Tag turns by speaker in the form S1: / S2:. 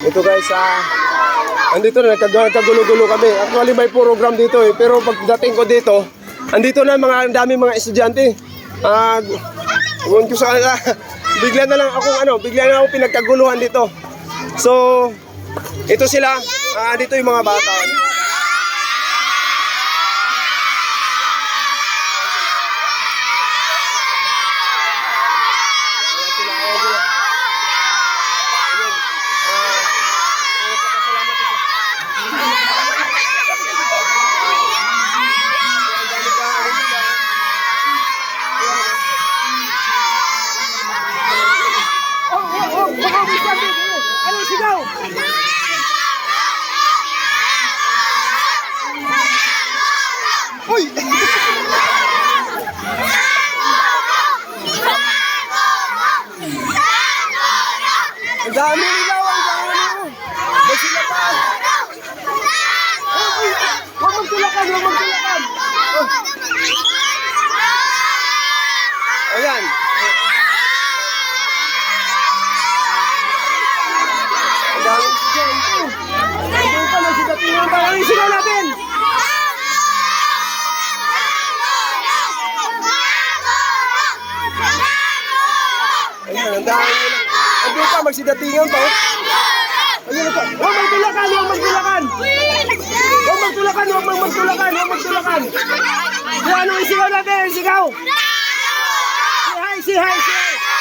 S1: Ito guys, andito na, nagkagulo-gulo kami. Actually may program dito eh. Pero pagdating ko dito, andito na ang daming mga estudyante. Ewan ko sa bigla na lang ako pinagkaguluhan dito. So, ito sila, dito yung mga bata.
S2: Ano sigaw?
S1: Uy! Ang dami nila, ang dami. Magsilakan.
S2: Huwag magtulakan, huwag magtulakan.
S1: Ayan. Ang daming estudyante.
S2: Ito ka, magsigatingan ka. Ano yung sigaw natin?
S1: Ayan, ang dami nila. Andun pa, magsidatingan pa.
S2: Ayun ka. Huwag magtulakan, huwag magtulakan. Huwag magtulakan, huwag magtulakan, huwag magtulakan. Kung ano yung sigaw natin, sigaw. Si hi, si hi, si hi.